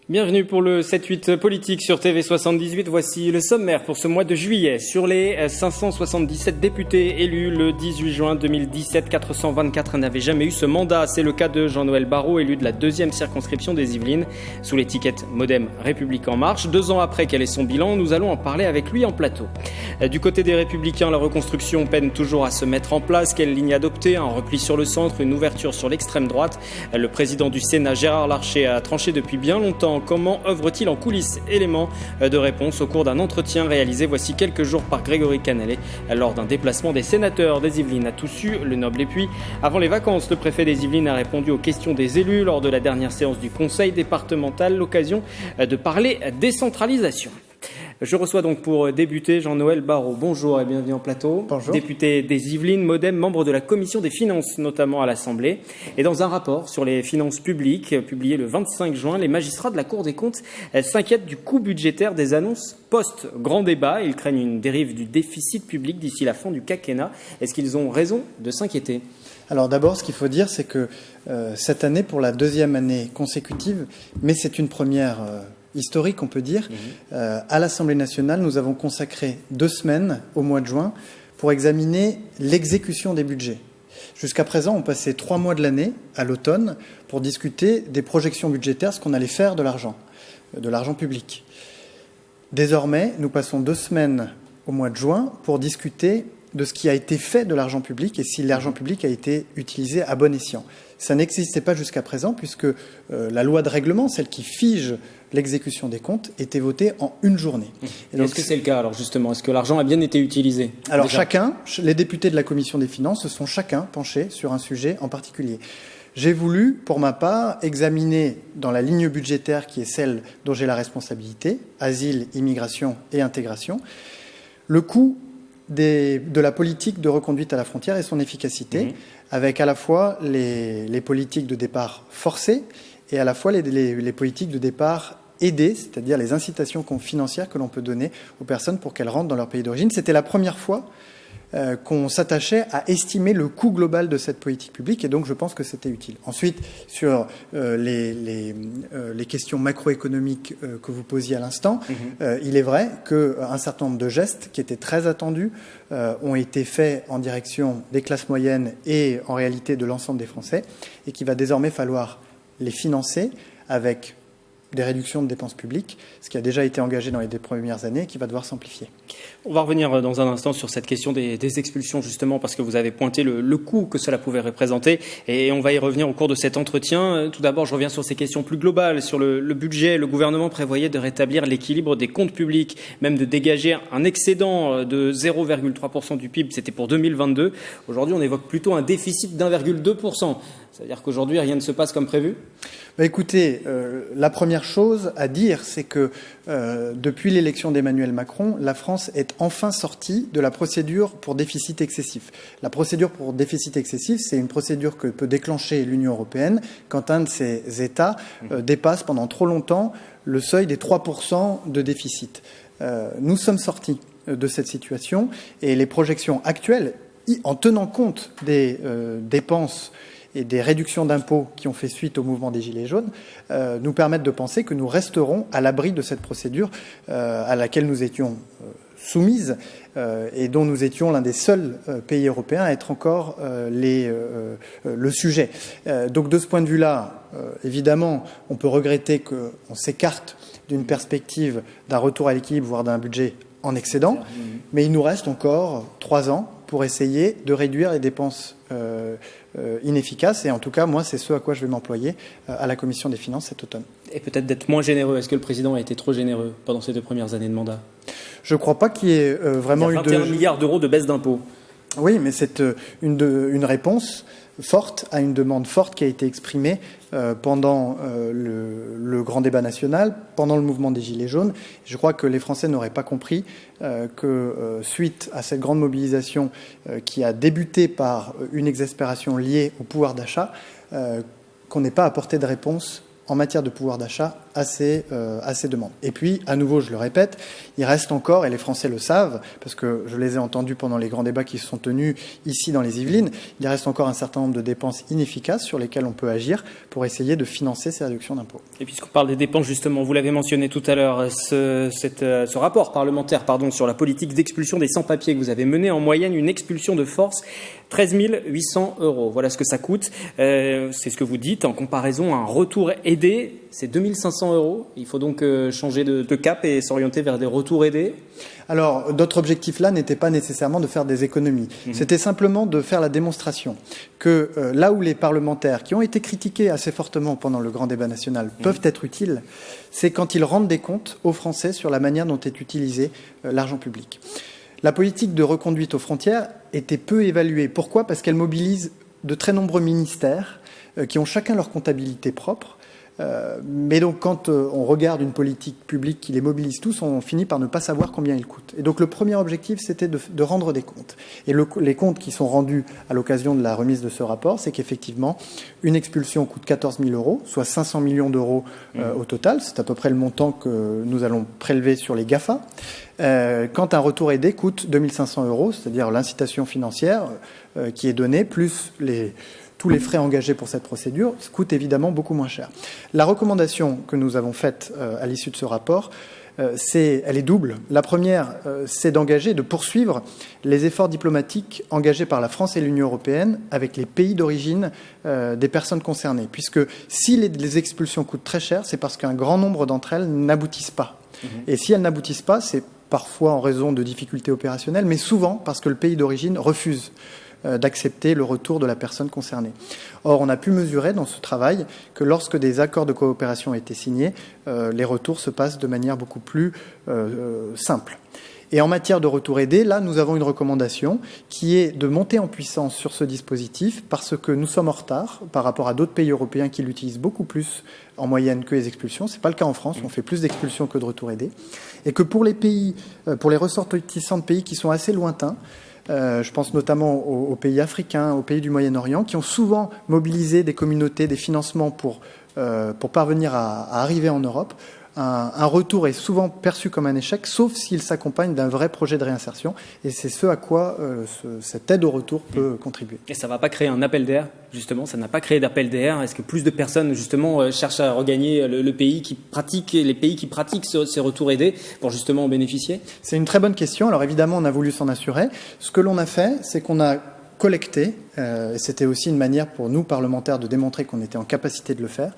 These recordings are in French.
Bienvenue pour le 7-8 politique sur TV78. Voici le sommaire pour ce mois de juillet. Sur les 577 députés élus le 18 juin 2017, 424 n'avaient jamais eu ce mandat. C'est le cas de Jean-Noël Barrot, élu de la 2e circonscription des Yvelines, sous l'étiquette Modem République En Marche. 2 ans après, quel est son bilan? Nous allons en parler avec lui en plateau. Du côté des Républicains, la reconstruction peine toujours à se mettre en place. Quelle ligne adopter? Un repli sur le centre, une ouverture sur l'extrême droite? Le président du Sénat, Gérard Larcher, a tranché depuis bien longtemps. Comment œuvre-t-il en coulisses? Éléments de réponse au cours d'un entretien réalisé voici quelques jours par Grégory Canallet lors d'un déplacement des sénateurs des Yvelines à Toussus, le Noble. Et puis, avant les vacances, le préfet des Yvelines a répondu aux questions des élus lors de la dernière séance du conseil départemental, l'occasion de parler décentralisation. Je reçois donc pour débuter Jean-Noël Barrot. Bonjour et bienvenue en plateau. Bonjour. Député des Yvelines, Modem, membre de la commission des finances, notamment à l'Assemblée. Et dans un rapport sur les finances publiques, publié le 25 juin, les magistrats de la Cour des comptes s'inquiètent du coût budgétaire des annonces post-grand débat. Ils craignent une dérive du déficit public d'ici la fin du quinquennat. Est-ce qu'ils ont raison de s'inquiéter ? Alors d'abord, ce qu'il faut dire, c'est que cette année, pour la 2e année consécutive, mais c'est une première historique, on peut dire, à l'Assemblée nationale, nous avons consacré 2 semaines au mois de juin pour examiner l'exécution des budgets. Jusqu'à présent, on passait 3 mois de l'année, à l'automne, pour discuter des projections budgétaires, ce qu'on allait faire de l'argent public. Désormais, nous passons 2 semaines au mois de juin pour discuter de ce qui a été fait de l'argent public et si l'argent public a été utilisé à bon escient. Ça n'existait pas jusqu'à présent puisque la loi de règlement, celle qui fige l'exécution des comptes, était votée en une journée. Et donc, est-ce que c'est le cas alors justement? Est-ce que l'argent a bien été utilisé? Alors les députés de la commission des finances se sont chacun penchés sur un sujet en particulier. J'ai voulu, pour ma part, examiner dans la ligne budgétaire qui est celle dont j'ai la responsabilité, asile, immigration et intégration, le coût de la politique de reconduite à la frontière et son efficacité, avec à la fois les politiques de départ forcées et à la fois les politiques de départ aidées, c'est-à-dire les incitations financières que l'on peut donner aux personnes pour qu'elles rentrent dans leur pays d'origine. C'était la première fois qu'on s'attachait à estimer le coût global de cette politique publique et donc je pense que c'était utile. Ensuite, sur les questions macroéconomiques que vous posiez à l'instant, il est vrai qu'un certain nombre de gestes qui étaient très attendus ont été faits en direction des classes moyennes et en réalité de l'ensemble des Français et qu'il va désormais falloir les financer avec des réductions de dépenses publiques, ce qui a déjà été engagé dans les 2 premières années et qui va devoir s'amplifier. On va revenir dans un instant sur cette question des expulsions, justement, parce que vous avez pointé le coût que cela pouvait représenter, et on va y revenir au cours de cet entretien. Tout d'abord, je reviens sur ces questions plus globales, sur le budget. Le gouvernement prévoyait de rétablir l'équilibre des comptes publics, même de dégager un excédent de 0,3% du PIB, c'était pour 2022. Aujourd'hui, on évoque plutôt un déficit d'1,2%. C'est-à-dire qu'aujourd'hui, rien ne se passe comme prévu ? Écoutez, la première chose à dire, c'est que depuis l'élection d'Emmanuel Macron, la France est enfin sortie de la procédure pour déficit excessif. La procédure pour déficit excessif, c'est une procédure que peut déclencher l'Union européenne quand un de ses États dépasse pendant trop longtemps le seuil des 3% de déficit. Nous sommes sortis de cette situation et les projections actuelles, en tenant compte des dépenses et des réductions d'impôts qui ont fait suite au mouvement des Gilets jaunes, nous permettent de penser que nous resterons à l'abri de cette procédure à laquelle nous étions soumises et dont nous étions l'un des seuls pays européens à être encore le sujet. Donc de ce point de vue-là, évidemment, on peut regretter qu'on s'écarte d'une perspective d'un retour à l'équilibre, voire d'un budget en excédent, mais il nous reste encore 3 ans pour essayer de réduire les dépenses inefficaces. Et en tout cas, moi, c'est ce à quoi je vais m'employer à la Commission des finances cet automne. Et peut-être d'être moins généreux. Est-ce que le président a été trop généreux pendant ces 2 premières années de mandat ? Je ne crois pas qu'il y ait vraiment eu 21 milliards d'euros de baisse d'impôts. Oui, mais c'est une réponse forte à une demande forte qui a été exprimée pendant le grand débat national, pendant le mouvement des Gilets jaunes. Je crois que les Français n'auraient pas compris que suite à cette grande mobilisation qui a débuté par une exaspération liée au pouvoir d'achat, qu'on n'ait pas apporté de réponse en matière de pouvoir d'achat à ces demandes. Et puis, à nouveau, je le répète, il reste encore, et les Français le savent, parce que je les ai entendus pendant les grands débats qui se sont tenus ici dans les Yvelines, il reste encore un certain nombre de dépenses inefficaces sur lesquelles on peut agir pour essayer de financer ces réductions d'impôts. Et puisqu'on parle des dépenses, justement, vous l'avez mentionné tout à l'heure, ce rapport parlementaire sur la politique d'expulsion des sans-papiers que vous avez mené, en moyenne une expulsion de force 13 800 €. Voilà ce que ça coûte. C'est ce que vous dites. En comparaison, un retour aidé, c'est 2 500 €. Il faut donc changer de cap et s'orienter vers des retours aidés. Alors, notre objectif là n'était pas nécessairement de faire des économies. C'était simplement de faire la démonstration que là où les parlementaires, qui ont été critiqués assez fortement pendant le grand débat national, peuvent être utiles, c'est quand ils rendent des comptes aux Français sur la manière dont est utilisé l'argent public. La politique de reconduite aux frontières était peu évaluée. Pourquoi ? Parce qu'elle mobilise de très nombreux ministères qui ont chacun leur comptabilité propre. Mais donc, quand on regarde une politique publique qui les mobilise tous, on finit par ne pas savoir combien ils coûtent. Et donc, le premier objectif, c'était de rendre des comptes. Et les comptes qui sont rendus à l'occasion de la remise de ce rapport, c'est qu'effectivement, une expulsion coûte 14 000 €, soit 500 millions d'euros au total. C'est à peu près le montant que nous allons prélever sur les GAFA. Quand un retour aidé coûte 2 500 €, c'est-à-dire l'incitation financière qui est donnée, plus tous les frais engagés pour cette procédure, coûte évidemment beaucoup moins cher. La recommandation que nous avons faite à l'issue de ce rapport, elle est double. La première, c'est de poursuivre les efforts diplomatiques engagés par la France et l'Union européenne avec les pays d'origine des personnes concernées. Puisque si les expulsions coûtent très cher, c'est parce qu'un grand nombre d'entre elles n'aboutissent pas. Et si elles n'aboutissent pas, c'est parfois en raison de difficultés opérationnelles, mais souvent parce que le pays d'origine refuse d'accepter le retour de la personne concernée. Or, on a pu mesurer dans ce travail que lorsque des accords de coopération ont été signés, les retours se passent de manière beaucoup plus simple. Et en matière de retour aidé, là, nous avons une recommandation qui est de monter en puissance sur ce dispositif parce que nous sommes en retard par rapport à d'autres pays européens qui l'utilisent beaucoup plus en moyenne que les expulsions. Ce n'est pas le cas en France, on fait plus d'expulsions que de retour aidé. Et que pour les pays, pour les ressortissants de pays qui sont assez lointains, je pense notamment aux pays africains, aux pays du Moyen-Orient, qui ont souvent mobilisé des communautés, des financements pour parvenir à arriver en Europe. Un retour est souvent perçu comme un échec, sauf s'il s'accompagne d'un vrai projet de réinsertion. Et c'est ce à quoi cette aide au retour peut contribuer. Et ça ne va pas créer un appel d'air, justement? Ça n'a pas créé d'appel d'air? Est-ce que plus de personnes, justement, cherchent à regagner les pays qui pratiquent ces retours aidés pour justement en bénéficier? C'est une très bonne question. Alors évidemment, on a voulu s'en assurer. Ce que l'on a fait, c'est qu'on a collecté, et c'était aussi une manière pour nous, parlementaires, de démontrer qu'on était en capacité de le faire,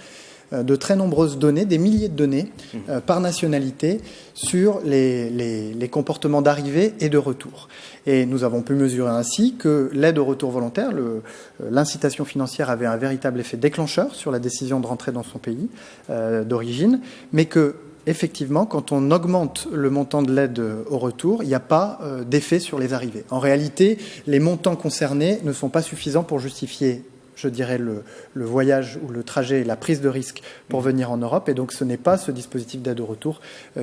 de très nombreuses données, des milliers de données par nationalité sur les comportements d'arrivée et de retour. Et nous avons pu mesurer ainsi que l'aide au retour volontaire, l'incitation financière avait un véritable effet déclencheur sur la décision de rentrer dans son pays d'origine, mais que effectivement, quand on augmente le montant de l'aide au retour, il n'y a pas d'effet sur les arrivées. En réalité, les montants concernés ne sont pas suffisants pour justifier, je dirais, le voyage ou le trajet, la prise de risque pour venir en Europe. Et donc, ce n'est pas ce dispositif d'aide au retour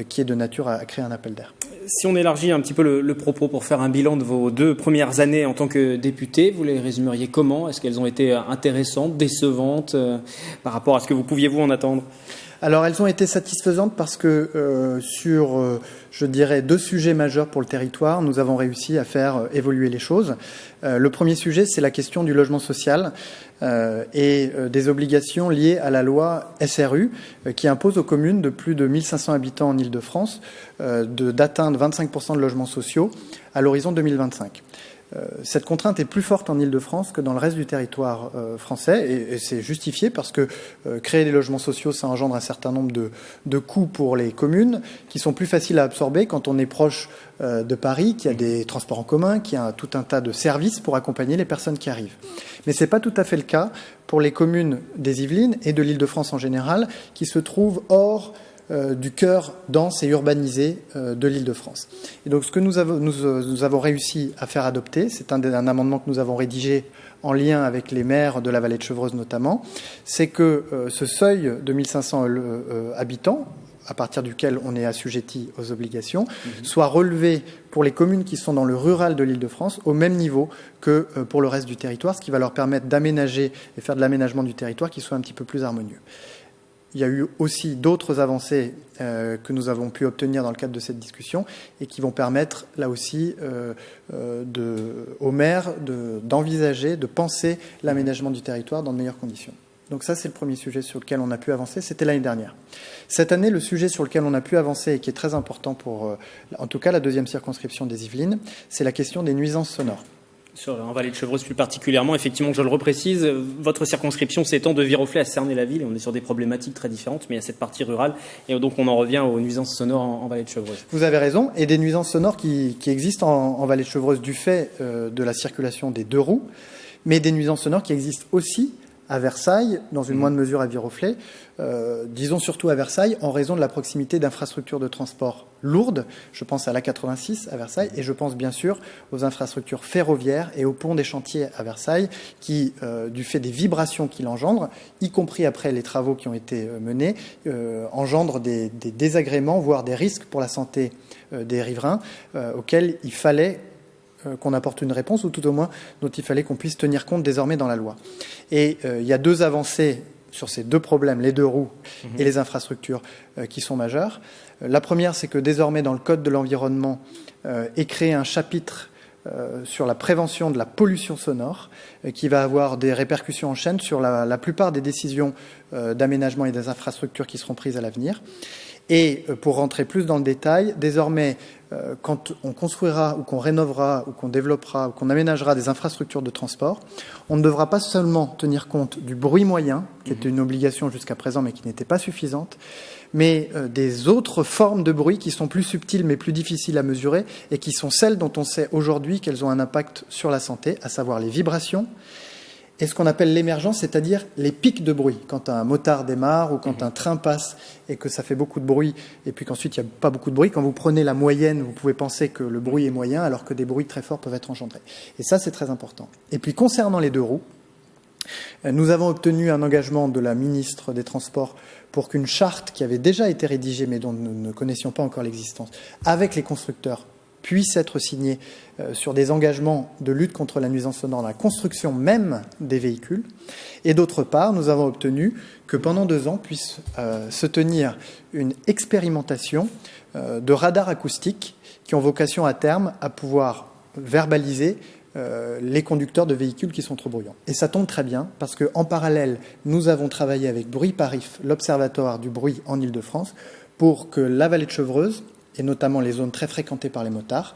qui est de nature à créer un appel d'air. Si on élargit un petit peu le propos pour faire un bilan de vos 2 premières années en tant que député, vous les résumeriez comment? Est-ce qu'elles ont été intéressantes, décevantes par rapport à ce que vous pouviez vous en attendre? Alors, elles ont été satisfaisantes parce que sur, je dirais, 2 sujets majeurs pour le territoire, nous avons réussi à faire évoluer les choses. Le premier sujet, c'est la question du logement social et des obligations liées à la loi SRU qui impose aux communes de plus de 1500 habitants en Île-de-France d'atteindre 25% de logements sociaux à l'horizon 2025. Cette contrainte est plus forte en Île-de-France que dans le reste du territoire français et c'est justifié parce que créer des logements sociaux, ça engendre un certain nombre de coûts pour les communes qui sont plus faciles à absorber quand on est proche de Paris, qui a des transports en commun, qui a tout un tas de services pour accompagner les personnes qui arrivent. Mais ce n'est pas tout à fait le cas pour les communes des Yvelines et de l'Île-de-France en général qui se trouvent hors du cœur dense et urbanisé de l'Île-de-France. Et donc ce que nous avons réussi à faire adopter, c'est un amendement que nous avons rédigé en lien avec les maires de la vallée de Chevreuse notamment, c'est que ce seuil de 1500 habitants, à partir duquel on est assujetti aux obligations, soit relevé pour les communes qui sont dans le rural de l'Île-de-France au même niveau que pour le reste du territoire, ce qui va leur permettre d'aménager et faire de l'aménagement du territoire qui soit un petit peu plus harmonieux. il y a eu aussi d'autres avancées que nous avons pu obtenir dans le cadre de cette discussion et qui vont permettre, là aussi, aux maires d'envisager, de penser l'aménagement du territoire dans de meilleures conditions. Donc ça, c'est le premier sujet sur lequel on a pu avancer. C'était l'année dernière. Cette année, le sujet sur lequel on a pu avancer et qui est très important pour, en tout cas, la deuxième circonscription des Yvelines, c'est la question des nuisances sonores. En Vallée de Chevreuse plus particulièrement, effectivement, je le reprécise, votre circonscription s'étend de Viroflay à Cernay-la-Ville, et on est sur des problématiques très différentes, mais il y a cette partie rurale, et donc on en revient aux nuisances sonores en Vallée de Chevreuse. Vous avez raison, et des nuisances sonores qui existent en Vallée de Chevreuse du fait de la circulation des deux roues, mais des nuisances sonores qui existent aussi à Versailles, dans une moindre mesure à Viroflay, disons surtout à Versailles, en raison de la proximité d'infrastructures de transport lourdes. Je pense à l'A86 à Versailles, et je pense bien sûr aux infrastructures ferroviaires et au pont des Chantiers à Versailles, qui, du fait des vibrations qu'il engendre, y compris après les travaux qui ont été menés, engendrent des désagréments, voire des risques pour la santé des riverains, auxquels il fallait qu'on apporte une réponse, ou tout au moins dont il fallait qu'on puisse tenir compte désormais dans la loi. Et il y a deux avancées sur ces deux problèmes, les deux roues et les infrastructures, qui sont majeures. La première, c'est que désormais, dans le Code de l'environnement, est créé un chapitre sur la prévention de la pollution sonore, qui va avoir des répercussions en chaîne sur la plupart des décisions d'aménagement et des infrastructures qui seront prises à l'avenir. Et pour rentrer plus dans le détail, désormais, quand on construira ou qu'on rénovera ou qu'on développera ou qu'on aménagera des infrastructures de transport, on ne devra pas seulement tenir compte du bruit moyen, qui était une obligation jusqu'à présent mais qui n'était pas suffisante, mais des autres formes de bruit qui sont plus subtiles mais plus difficiles à mesurer et qui sont celles dont on sait aujourd'hui qu'elles ont un impact sur la santé, à savoir les vibrations, et ce qu'on appelle l'émergence, c'est-à-dire les pics de bruit. Quand un motard démarre ou quand un train passe et que ça fait beaucoup de bruit, et puis qu'ensuite il n'y a pas beaucoup de bruit, quand vous prenez la moyenne, vous pouvez penser que le bruit est moyen alors que des bruits très forts peuvent être engendrés. Et ça, c'est très important. Et puis concernant les deux roues, nous avons obtenu un engagement de la ministre des Transports pour qu'une charte qui avait déjà été rédigée mais dont nous ne connaissions pas encore l'existence, avec les constructeurs, puisse être signée sur des engagements de lutte contre la nuisance sonore dans la construction même des véhicules. Et d'autre part, nous avons obtenu que pendant 2 ans puisse se tenir une expérimentation de radars acoustiques qui ont vocation à terme à pouvoir verbaliser les conducteurs de véhicules qui sont trop bruyants. Et ça tombe très bien parce qu'en parallèle, nous avons travaillé avec Bruit Parif, l'Observatoire du bruit en Île-de-France, pour que la vallée de Chevreuse, et notamment les zones très fréquentées par les motards,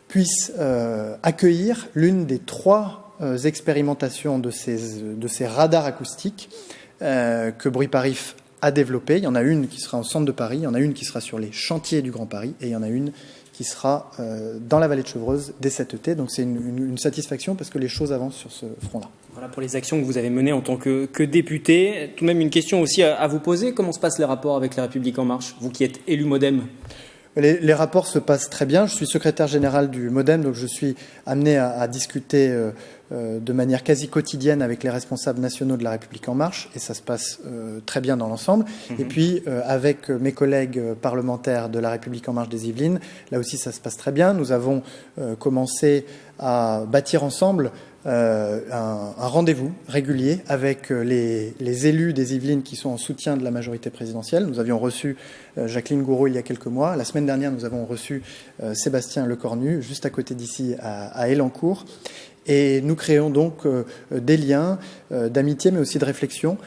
puissent accueillir l'une des 3 expérimentations de ces radars acoustiques que Bruit Parif a développées. Il y en a une qui sera au centre de Paris, il y en a une qui sera sur les chantiers du Grand Paris, et il y en a une qui sera dans la vallée de Chevreuse dès cet été. Donc c'est une satisfaction parce que les choses avancent sur ce front-là. Voilà pour les actions que vous avez menées en tant que député. Tout de même une question aussi à vous poser. Comment se passent les rapports avec La République En Marche, vous qui êtes élu MoDem ? Les rapports se passent très bien. Je suis secrétaire général du MoDem, donc je suis amené à discuter de manière quasi quotidienne avec les responsables nationaux de La République En Marche, et ça se passe très bien dans l'ensemble. Et puis, avec mes collègues parlementaires de La République En Marche des Yvelines, là aussi ça se passe très bien. Nous avons commencé à bâtir ensemble un rendez-vous régulier avec les élus des Yvelines qui sont en soutien de la majorité présidentielle. Nous avions reçu Jacqueline Gouraud il y a quelques mois. La semaine dernière, nous avons reçu Sébastien Lecornu, juste à côté d'ici, à Elancourt. Et nous créons donc des liens d'amitié, mais aussi de réflexion,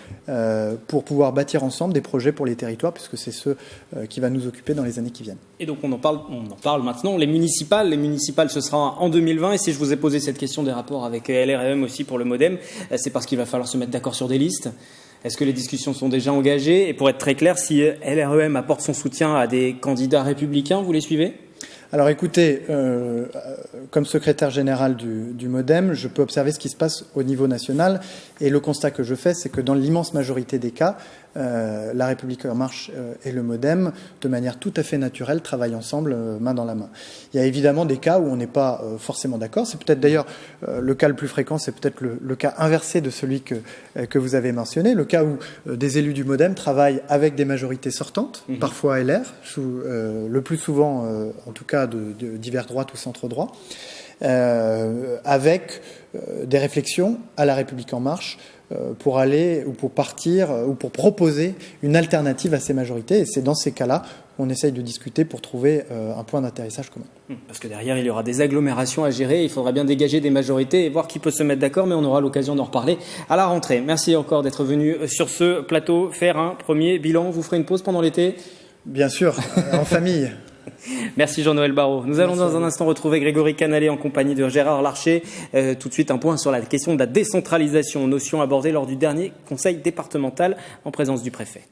pour pouvoir bâtir ensemble des projets pour les territoires, puisque c'est ce qui va nous occuper dans les années qui viennent. Et donc on en parle maintenant. Les municipales, ce sera en 2020. Et si je vous ai posé cette question des rapports avec LREM aussi pour le MoDem, c'est parce qu'il va falloir se mettre d'accord sur des listes. Est-ce que les discussions sont déjà engagées ? Et pour être très clair, si LREM apporte son soutien à des candidats républicains, vous les suivez ? Alors écoutez, comme secrétaire général du MoDem, je peux observer ce qui se passe au niveau national, et le constat que je fais, c'est que dans l'immense majorité des cas, La République En Marche et le MoDem, de manière tout à fait naturelle, travaillent ensemble, main dans la main. Il y a évidemment des cas où on n'est pas forcément d'accord. C'est peut-être d'ailleurs le cas le plus fréquent, c'est peut-être le cas inversé de celui que vous avez mentionné, le cas où des élus du MoDem travaillent avec des majorités sortantes, parfois LR, le plus souvent, en tout cas, divers droite ou centre droit, avec des réflexions à La République En Marche pour aller ou pour partir ou pour proposer une alternative à ces majorités. Et c'est dans ces cas-là qu'on essaye de discuter pour trouver un point d'atterrissage commun. Parce que derrière, il y aura des agglomérations à gérer. Il faudra bien dégager des majorités et voir qui peut se mettre d'accord. Mais on aura l'occasion d'en reparler à la rentrée. Merci encore d'être venu sur ce plateau faire un premier bilan. Vous ferez une pause pendant l'été ? Bien sûr, en famille. Merci Jean-Noël Barrot. Nous allons dans un instant retrouver Grégory Canalé en compagnie de Gérard Larcher. Tout de suite, un point sur la question de la décentralisation, notion abordée lors du dernier conseil départemental en présence du préfet.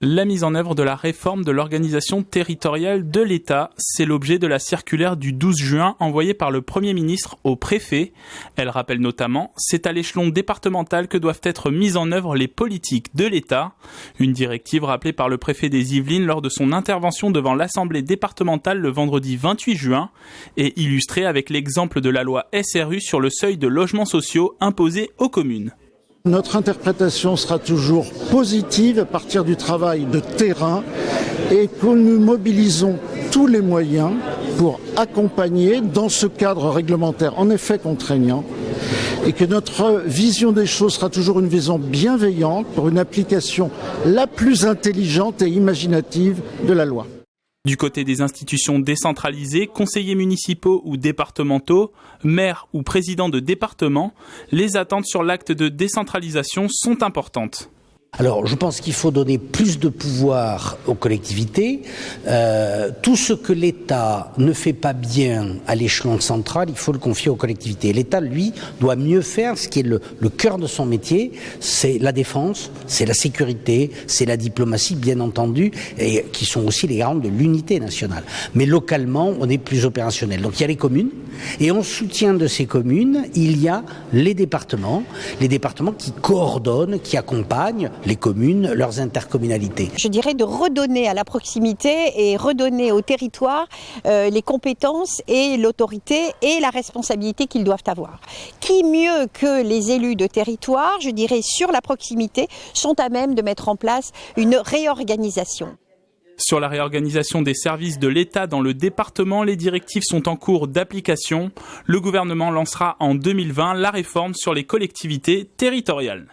La mise en œuvre de la réforme de l'organisation territoriale de l'État, c'est l'objet de la circulaire du 12 juin envoyée par le Premier ministre au préfet. Elle rappelle notamment, c'est à l'échelon départemental que doivent être mises en œuvre les politiques de l'État. Une directive rappelée par le préfet des Yvelines lors de son intervention devant l'Assemblée départementale le vendredi 28 juin et illustrée avec l'exemple de la loi SRU sur le seuil de logements sociaux imposé aux communes. Notre interprétation sera toujours positive à partir du travail de terrain et que nous mobilisons tous les moyens pour accompagner dans ce cadre réglementaire en effet contraignant et que notre vision des choses sera toujours une vision bienveillante pour une application la plus intelligente et imaginative de la loi. Du côté des institutions décentralisées, conseillers municipaux ou départementaux, maires ou présidents de département, les attentes sur l'acte de décentralisation sont importantes. Alors, je pense qu'il faut donner plus de pouvoir aux collectivités. Tout ce que l'État ne fait pas bien à l'échelon central, il faut le confier aux collectivités. L'État, lui, doit mieux faire ce qui est le cœur de son métier, c'est la défense, c'est la sécurité, c'est la diplomatie, bien entendu, et qui sont aussi les garants de l'unité nationale. Mais localement, on est plus opérationnel. Donc, il y a les communes, et en soutien de ces communes, il y a les départements qui coordonnent, qui accompagnent les communes, leurs intercommunalités. Je dirais de redonner à la proximité et redonner au territoire les compétences et l'autorité et la responsabilité qu'ils doivent avoir. Qui mieux que les élus de territoire, je dirais sur la proximité, sont à même de mettre en place une réorganisation. Sur la réorganisation des services de l'État dans le département, les directives sont en cours d'application. Le gouvernement lancera en 2020 la réforme sur les collectivités territoriales.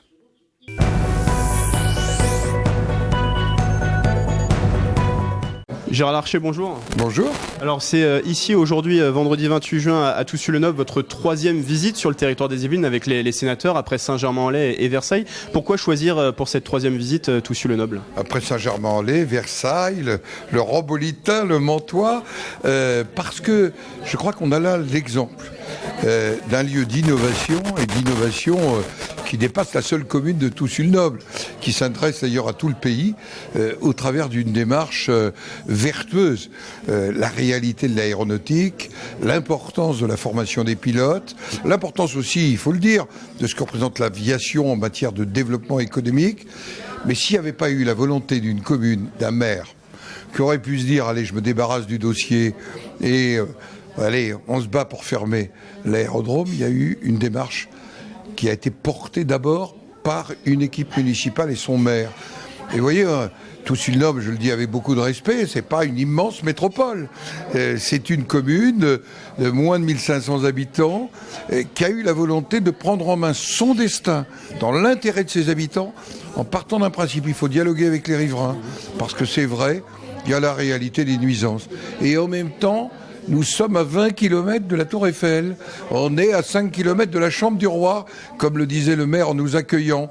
Gérard Larcher, bonjour. Bonjour. Alors c'est ici aujourd'hui, vendredi 28 juin, à Toussus-le-Noble, votre troisième visite sur le territoire des Yvelines avec les sénateurs, après Saint-Germain-en-Laye et Versailles. Pourquoi choisir pour cette troisième visite Toussus-le-Noble ? Après Saint-Germain-en-Laye, Versailles, le Rambolitain, le Mantois, parce que je crois qu'on a là l'exemple d'un lieu d'innovation qui dépasse la seule commune de Toussus-le-Noble, qui s'adresse d'ailleurs à tout le pays au travers d'une démarche vertueuse. La réalité de l'aéronautique, l'importance de la formation des pilotes, l'importance aussi, il faut le dire, de ce que représente l'aviation en matière de développement économique. Mais s'il n'y avait pas eu la volonté d'une commune, d'un maire, qui aurait pu se dire « allez, je me débarrasse du dossier et allez, on se bat pour fermer l'aérodrome », il y a eu une démarche qui a été portée d'abord par une équipe municipale et son maire. Et vous voyez, Toussus-le-Noble, je le dis avec beaucoup de respect, c'est pas une immense métropole. C'est une commune de moins de 1500 habitants qui a eu la volonté de prendre en main son destin dans l'intérêt de ses habitants en partant d'un principe. Il faut dialoguer avec les riverains parce que c'est vrai, il y a la réalité des nuisances. Et en même temps, nous sommes à 20 km de la Tour Eiffel. On est à 5 km de la Chambre du Roi, comme le disait le maire en nous accueillant.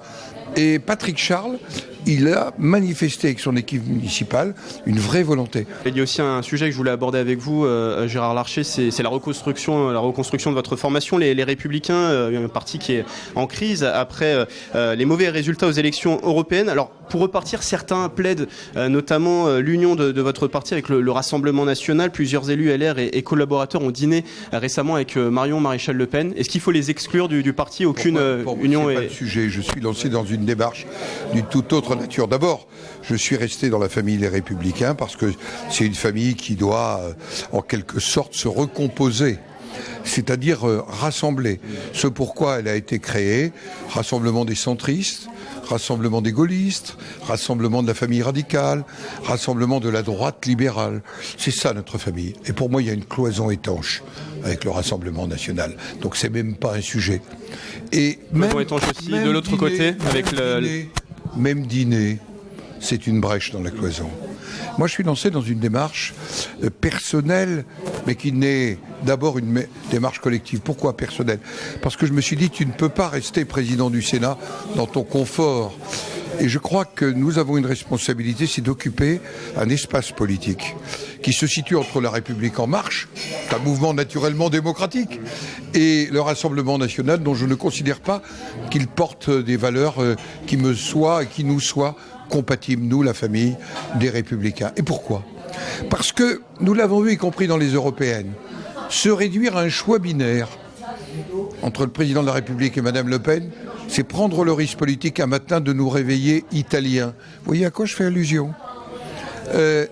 Et Patrick Charles, il a manifesté avec son équipe municipale une vraie volonté. Il y a aussi un sujet que je voulais aborder avec vous, Gérard Larcher, c'est la reconstruction de votre formation. Les Républicains, un parti qui est en crise après les mauvais résultats aux élections européennes. Alors, pour repartir, certains plaident, notamment l'union de votre parti avec le Rassemblement national. Plusieurs élus LR et collaborateurs ont dîné récemment avec Marion Maréchal Le Pen. Est-ce qu'il faut les exclure du parti ? Aucune union c'est pas le sujet. Je suis lancé dans une démarche d'une toute autre nature. D'abord, je suis resté dans la famille des Républicains parce que c'est une famille qui doit, en quelque sorte, se recomposer. C'est-à-dire rassembler. Ce pourquoi elle a été créée, rassemblement des centristes, rassemblement des gaullistes, rassemblement de la famille radicale, rassemblement de la droite libérale. C'est ça notre famille. Et pour moi, il y a une cloison étanche avec le Rassemblement national. Donc c'est même pas un sujet. Et même étanche aussi de l'autre côté avec même dîner, c'est une brèche dans la cloison. Moi, je suis lancé dans une démarche personnelle, mais qui naît d'abord une démarche collective. Pourquoi personnelle ? Parce que je me suis dit, tu ne peux pas rester président du Sénat dans ton confort. Et je crois que nous avons une responsabilité, c'est d'occuper un espace politique qui se situe entre la République en marche, un mouvement naturellement démocratique, et le Rassemblement national, dont je ne considère pas qu'il porte des valeurs qui me soient et qui nous soient compatibles, nous, la famille des Républicains. Et pourquoi ? Parce que, nous l'avons vu, y compris dans les européennes, se réduire à un choix binaire entre le président de la République et Madame Le Pen, c'est prendre le risque politique un matin de nous réveiller italiens. Vous voyez à quoi je fais allusion ?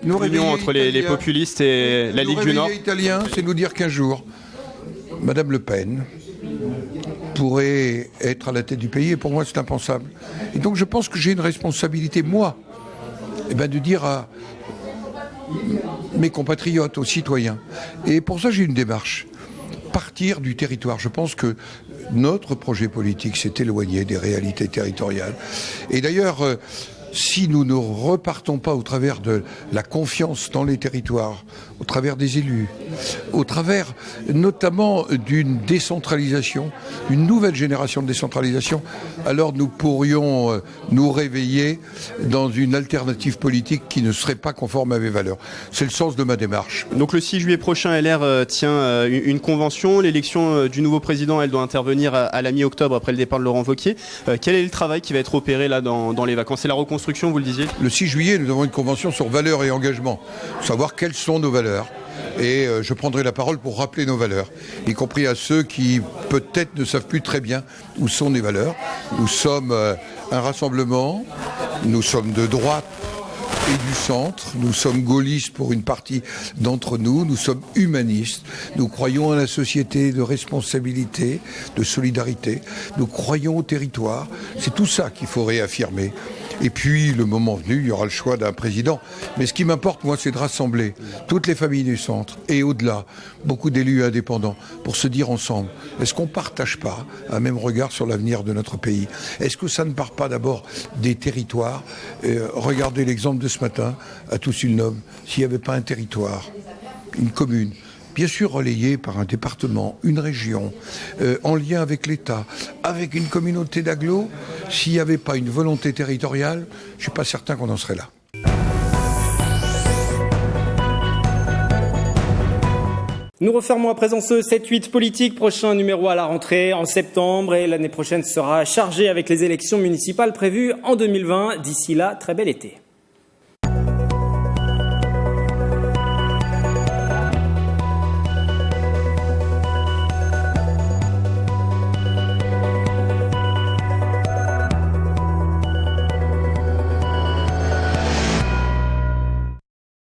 L'union entre les populistes et la Ligue du Nord. Italien, c'est nous dire qu'un jour, Madame Le Pen pourrait être à la tête du pays, et pour moi c'est impensable. Et donc je pense que j'ai une responsabilité, moi, de dire à mes compatriotes, aux citoyens. Et pour ça j'ai une démarche. Partir du territoire. Je pense que notre projet politique s'est éloigné des réalités territoriales. Et d'ailleurs, si nous ne repartons pas au travers de la confiance dans les territoires, au travers des élus, au travers notamment d'une décentralisation, une nouvelle génération de décentralisation, alors nous pourrions nous réveiller dans une alternative politique qui ne serait pas conforme à mes valeurs. C'est le sens de ma démarche. Donc le 6 juillet prochain, LR tient une convention. L'élection du nouveau président, elle doit intervenir à la mi-octobre après le départ de Laurent Wauquiez. Quel est le travail qui va être opéré là dans les vacances ? C'est la reconstruction, vous le disiez ? Le 6 juillet, nous avons une convention sur valeurs et engagement. Savoir quelles sont nos valeurs. Et je prendrai la parole pour rappeler nos valeurs, y compris à ceux qui peut-être ne savent plus très bien où sont les valeurs. Nous sommes un rassemblement, nous sommes de droite et du centre, nous sommes gaullistes pour une partie d'entre nous, nous sommes humanistes, nous croyons en la société de responsabilité, de solidarité, nous croyons au territoire, c'est tout ça qu'il faut réaffirmer. Et puis, le moment venu, il y aura le choix d'un président. Mais ce qui m'importe, moi, c'est de rassembler toutes les familles du centre et au-delà, beaucoup d'élus indépendants, pour se dire ensemble, est-ce qu'on ne partage pas un même regard sur l'avenir de notre pays ? Est-ce que ça ne part pas d'abord des territoires ? Regardez l'exemple de ce matin, à Toussus-le-Noble. S'il n'y avait pas un territoire, une commune, bien sûr relayé par un département, une région, en lien avec l'État, avec une communauté d'agglos, s'il n'y avait pas une volonté territoriale, je ne suis pas certain qu'on en serait là. Nous refermons à présent ce 7-8 politique, prochain numéro à la rentrée en septembre, et l'année prochaine sera chargée avec les élections municipales prévues en 2020. D'ici là, très bel été.